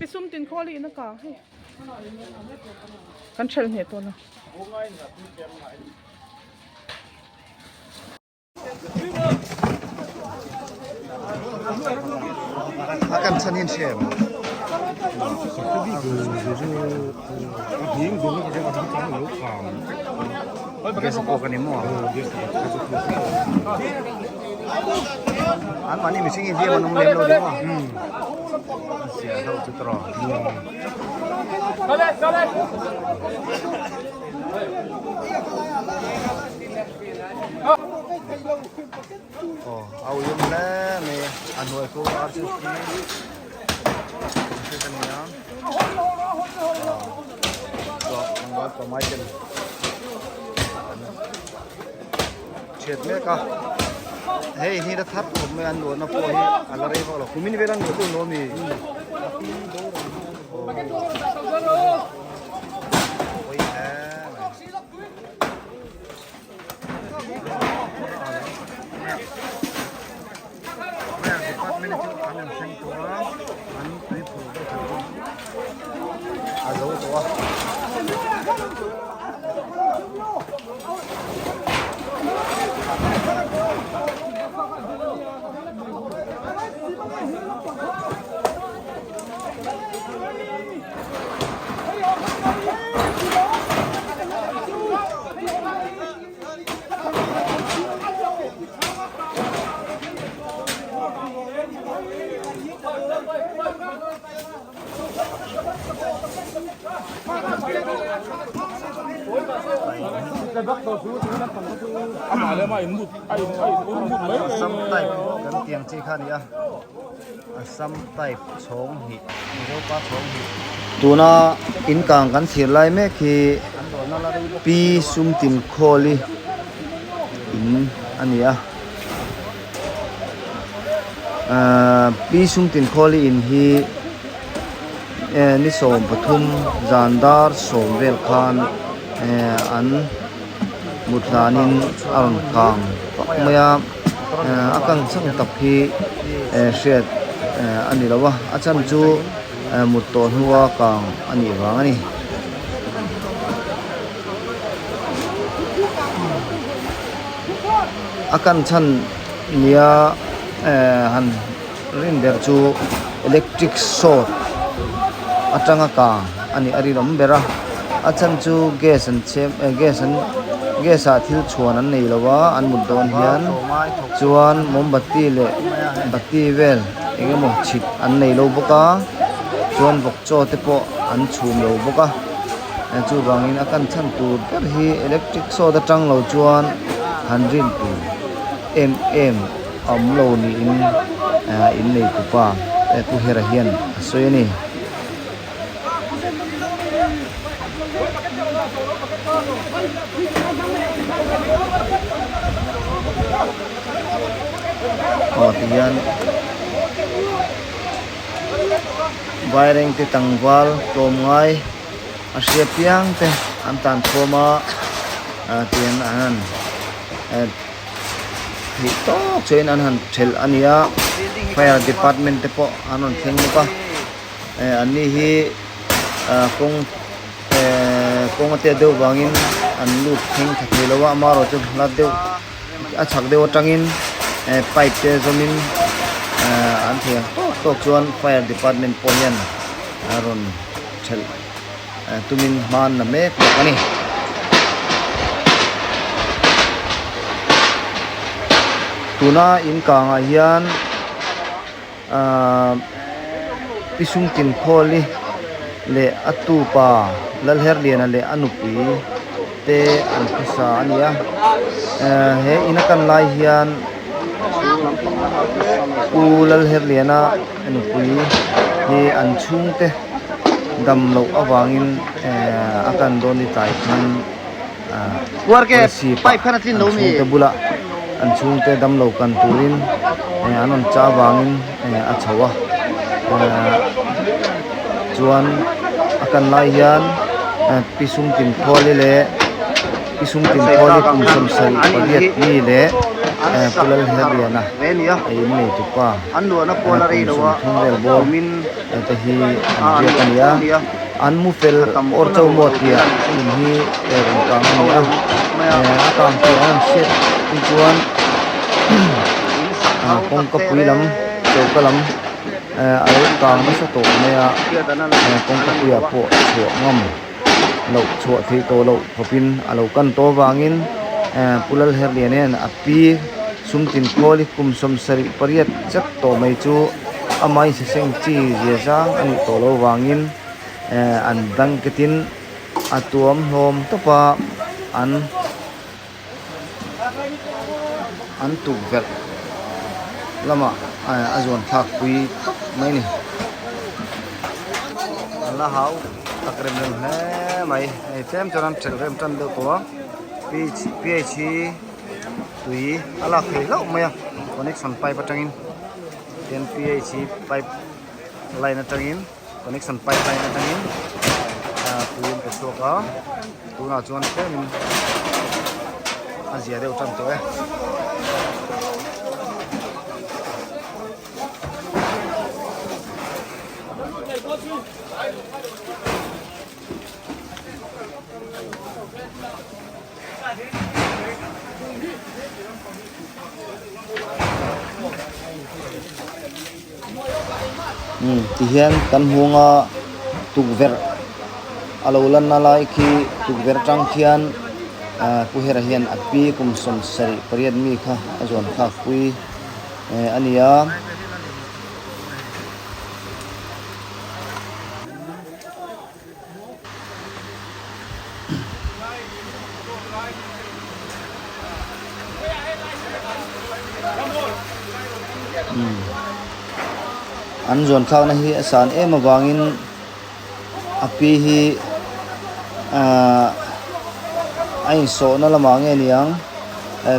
Pisum tin kholi na ka he. Kan chel ne to na. Akan sanin siya. Kasi po kanin mo. Ano man ini singin dia manum lem lo dia mo. Siya daw tutro. Oh, au yun na may ano ko artist ni. Kasi kaniya. So, ang wag pa Michael. Chet me ka. Hey, ini dah thap ko me anu na po hi alare ko lo. Kumin velan ko no mi. Oi ha. Some type kan tiang chi khan ya some type chong hi ro pa chong hi tuna in kang kan thir lai me khi pi sum tin kholi in ania pi sum tin kholi in hi ni som pathum zandar som vel khan an mutlanin aron kang maya akang sang tak hi shet ani lawa acham chu mutton huwa kang ani wang ani akan chan nia han rin der chu electric short atanga kang ani ari rom bera acham chu gas an chem gas a thil chuan an nei lawa an mut don hian chuan mombatti le batti vel engemaw chhit an nei lo boka chuan bok chaw te pawh an chhum lo boka chu wangin akan chan tur ber hi electric saw da tang lo chuan han rin tu mm am lo ni in nei tu pa tu hera hian asoi ni tiyan wiring ti tangwal tom ngai asia piang te antan thoma tiyan an hito choin an han thel ania fire department te po anon theng pa ani hi kong ate deu wangin an lu theng thakhilowa maro chu la deu achak deu tangin pipe te zomin an thia tok chuan fire department pohian aron thel tumin man na mek ani tuna in kanga hian pisung tin kholi le atupa lalher liana le anupi te an phasa ania he inakan lai hian ulal her liana anupui hi an chung te dam lo awangin akan doni tai khan warke pipe khana tin lo mi te bula an chung te dam lo kan turin anon cha wangin a chawa chuan akan lai hian pisung tin kholi le pisung tin kholi kum som sai padiat ni le pulal her liana venia ai nei tu pa anlo na pola rei lo wa thung del bo min te hi an ria tania an mu fel or chau mo tia in hi ron kang ania akam ti an set ti chuan kong ka puilam chau kalam alo kang na sa to maya kong ka puya po chu ngam lo chu thi to lo phopin alo kan to wangin pulal her lianen api sumtin kholi kum som sari pariat chak to mai chu amai se seng chi je jang ani to lo wangin an dang ketin atuam hom topa an tu vel lama azon thak pui mai ni la hau takrem nem he mai tem choram thel rem tan do ko ph tui ala khei lo maya connection pipe patangin ten ph pipe line atangin connection pipe line atangin tuin ke soka tuna chuan kemin azia deu tam to ti hian kan hunga tukver alolan nalai khi tukver tang khian ku hera hian api kum som sari pariat mi kha azon kha pui ania an zon khau na hi asan em awangin api hi ai so na lama nge niang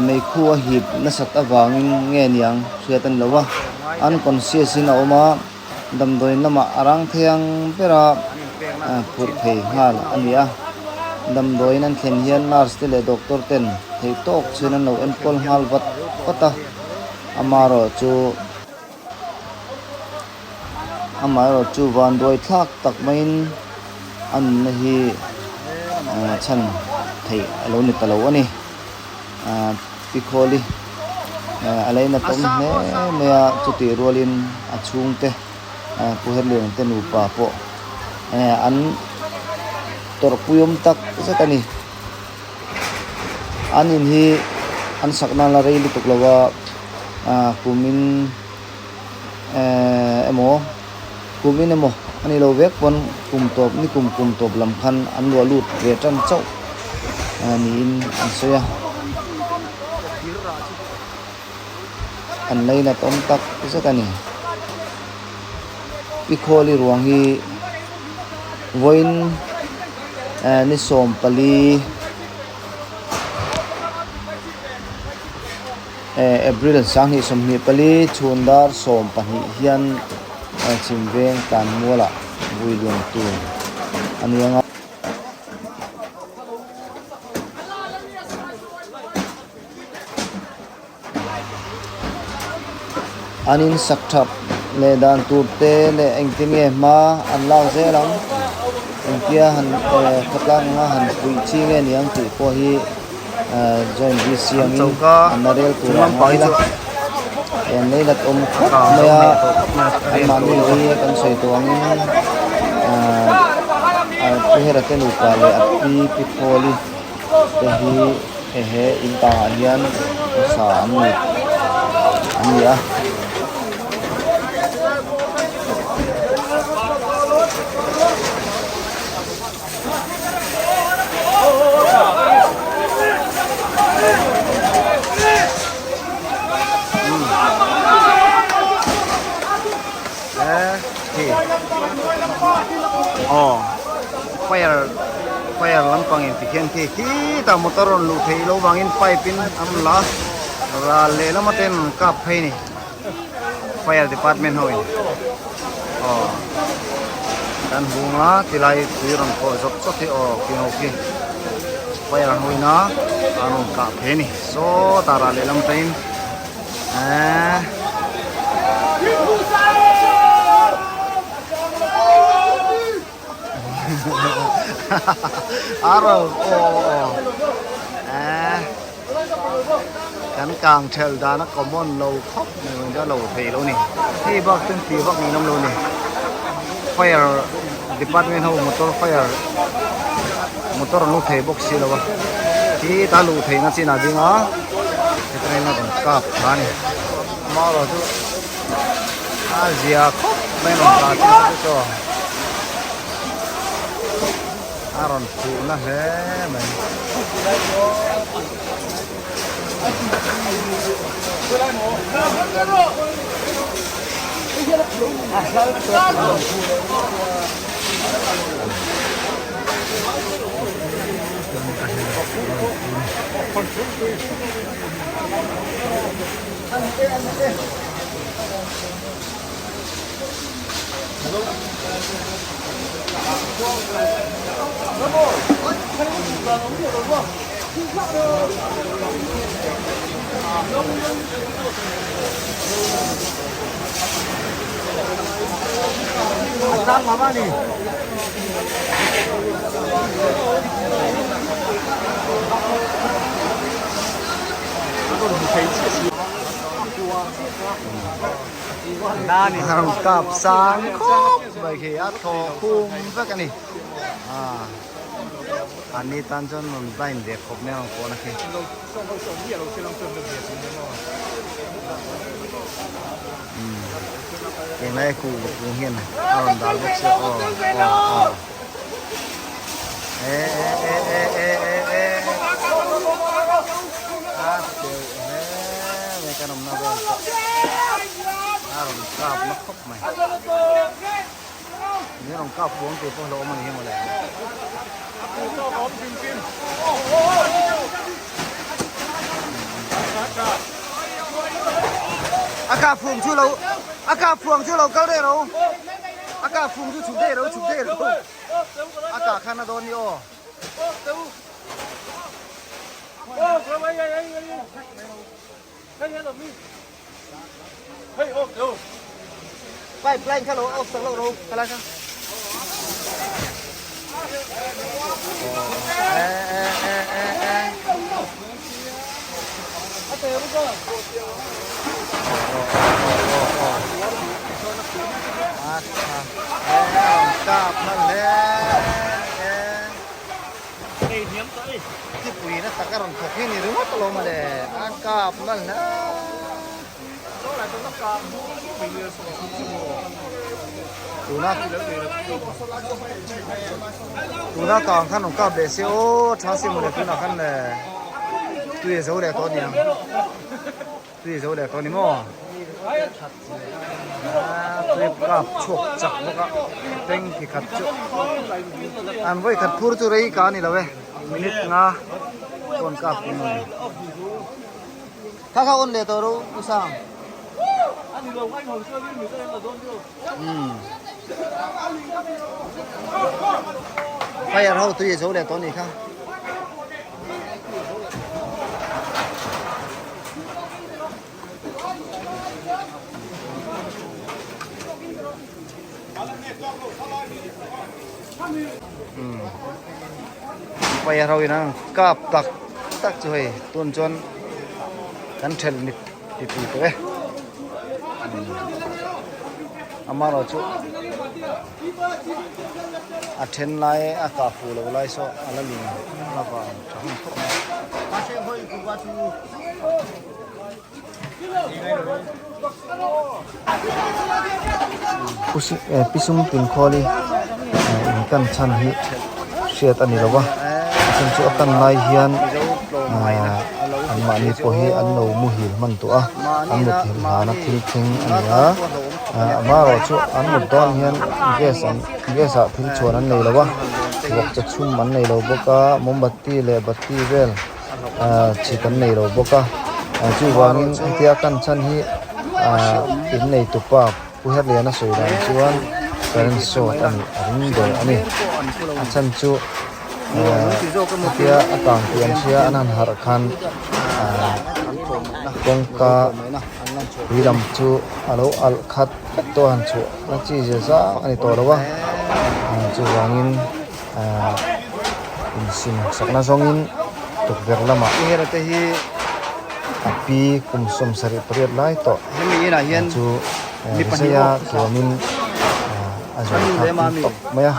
mei khu a hip na sat awangin nge niang suatan lowa an conscious in oma damdoin lama arang theang pera pur phei hal ania damdoin an khen hian nurse te le doctor ten thei tok chinan lo en kol hal wat pata amaro chu van doi thak tak main an hi chan thei alo ni talo ani pikholi alai na tom he mea chuti rolin achung te ku herleng te nu pa po an tor puyom tak satani anin hi an sakna la rei lutuk lawa kumin kumin emo ani lo vek pon kum top lam khan an lo lut ve tan chau ani in an soya an leina tom tak zakani pikholi ruang hi voin ni som pali April sang hi som ni pali chundar som pahi hian chimveng tan mola vuilung tu anianga anin sakthap le dan turte le engtinge ma an law zelang engkia han khatlang nga han pui chi nge niang ti po hi join bi siang in anarel turam paila en nei lat khat maya an mami ri kan sei tuangin tu hera te nu ka le api pikholi te hi he in ta hian sa ania fire lampang in tikhen ke ki ta motoron lu thei lo wangin pipe in amla ra le lamaten kap phei ni fire department hoin dan bunga tilai tuiron ko jok chok ti kino ki fire hoina anon kap phei ni so tara le lamtain aroกันกลางเชลดานะก็มอนโลครบเนี่ยมันจะโลเทโลนี่ที่บักตึ้งตีบักนี้น้ำโลนี่ fire department ho motor lu thei box si lawa ti ta lu thei na chi na dinga train na kap thani ma ro tu azia khop mai no ta chi to aron pu na he mai Asal mama nih. Harus kap sangkop bagi atau kum bekan nih. Ani tanjon membain deh kopnya orang kau nak. Yang lain ku mungkin orang dalam sih mereka nom nabe orang kap nak kop mai ini orang kap buang tu pun lama ni mulai agak phùng chưa lâu agak phùng chưa lâu cao đây đâu agak phùng chưa chụp đây đâu agak khana don yo bay plane kalau off selalu đâu kalau kan cạp nó lên cái quỷ nó ta cái rồng thuộc cái này đúng không lo mà để ăn cạp nó lên tụi nó còn khăn đồng cạp để siêu tháo siêu một cái nào khăn này tùy dấu để con nhỉ tùy dấu để con đi mua tuyệt cạp chuột chặt nó cả tên thì khát chuột ăn với khát phur tu đấy cá này là về minute nga con cạp của mình khá khá ôn để tôi đâu cứ sang phải ở đâu tùy dấu để con này không bây giờ nè cáp tắc rồi tuần chọn cắn chân đi tới amaro chu aten lai aka fulo lai so alali na ba thang thok ase hoi ku ba chu pisum pin kholi kan chan hi siat ani lawa chan chu akan lai hian an ma ni po hi an lo mu hi man to a an mu thil ha na thil thing ania ma ro chu an mu don hian gas a thil chuan an nei lawa wak cha chum man nei lo boka mombatti le batti vel chikan nei lo boka chu wangin tia kan chan hi in nei tu pa pu her le na soi dan chuan karen so an ring do ani chan chu tia akang tian sia anan har khan kongka riram chu alo al khat to han chu na chi je za ani to lawa chu wangin insin sakna songin tukver lama Hera te hi api kumsum sari periat lai to hemi ina hian chu mi saya pahnih tuamin azon Anu le mami. tok maya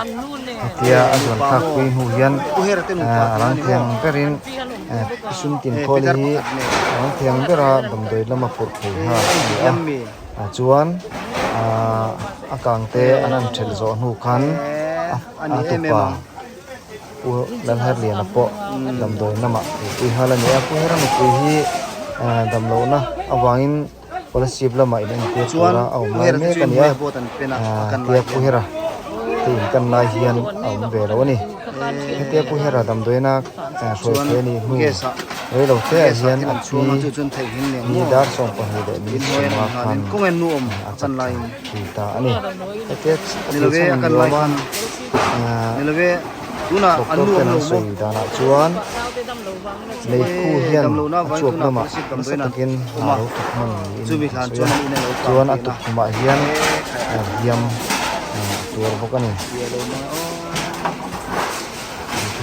tia azon thak kui hu hian hera te nu arang thiang perin sun tin kholi hi arang thiang bera damdoi lama pur phei ha yummy chuan akang te anan thel zo nu khan ani atupa emema u lan har lian apo damdoi nama ui halani a pu heram ku hi damlo na awangin policy lama in te chuan tura au mai hera me te kan chu ya mai botan pena kan tia pu hera tin kan lai hian au ve lo ni tia pu hera damdoi na roi te ni nu gesa roi lo te hian an api chuang chu chun thei hin leng ni mo dar song pa hi de ni in hoen ma han khan kong en nu om kan lai ta ani te nilawe kan lai kan nilawe tuna anu om lo mo dana chuan nei khu hian dam lo na vai chuak tuna lama policy dam doi na sakin uma haru tuk man chu bi hlan chuan in lo chuan atuk ma hian hiam tur bokani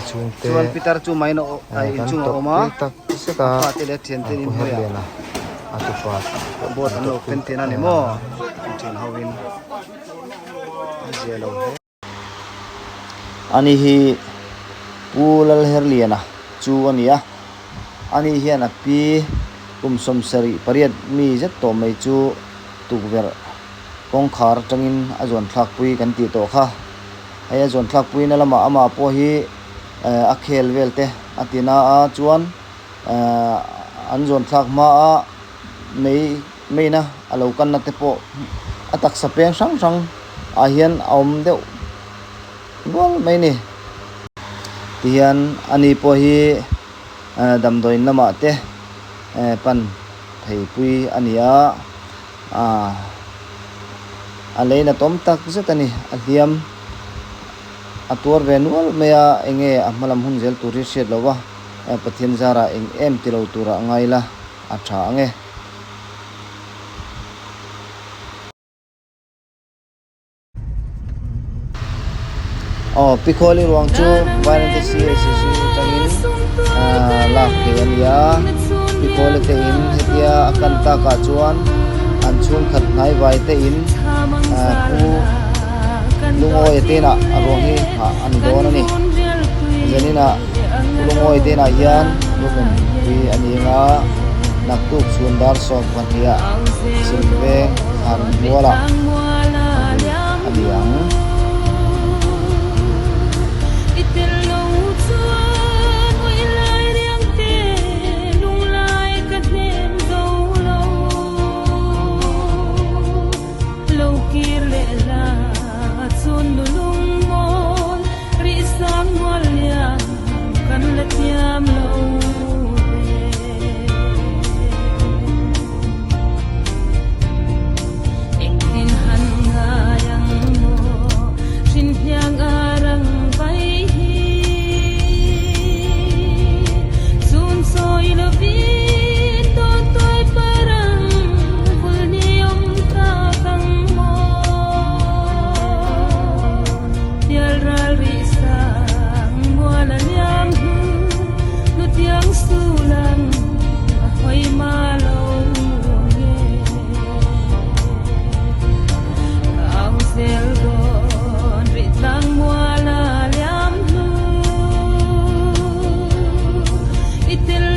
chung te chuan pitar chu mai no ai in chung oma tak seka pa te le thian te in hoya lena atupa bot an lo pen te na ni mo thin hawin zelo ani hi pulal herliana chu ania ani hian api kumsom sari pariat mi zet to mai chu tukver kongkhar tangin azon thlak pui kan ti to kha ai azon thlak pui na lama ama po hi a khel velte atina a chuan an zon thlak ma a mei na alo kan na te po atak sapeng sang sang a hian aum deuh gol mai ni tian ani po hi damdoin lama te pan thei pui ania aleina tom tak zetani athiam atur venual meya enge amalam hunjel turi shet lowa pathian zara eng em tilo tura ngaila atha ange pikholi ruang chu vanante CACC tangin lak the ania pikholi te in hetia akan ta ka chuan an chung khat nai vai te in pu lungo etina arong hi an don ani janina lungo etina hian lukum pi aninga naktuk sundar som panhia silve han muala aliang Itil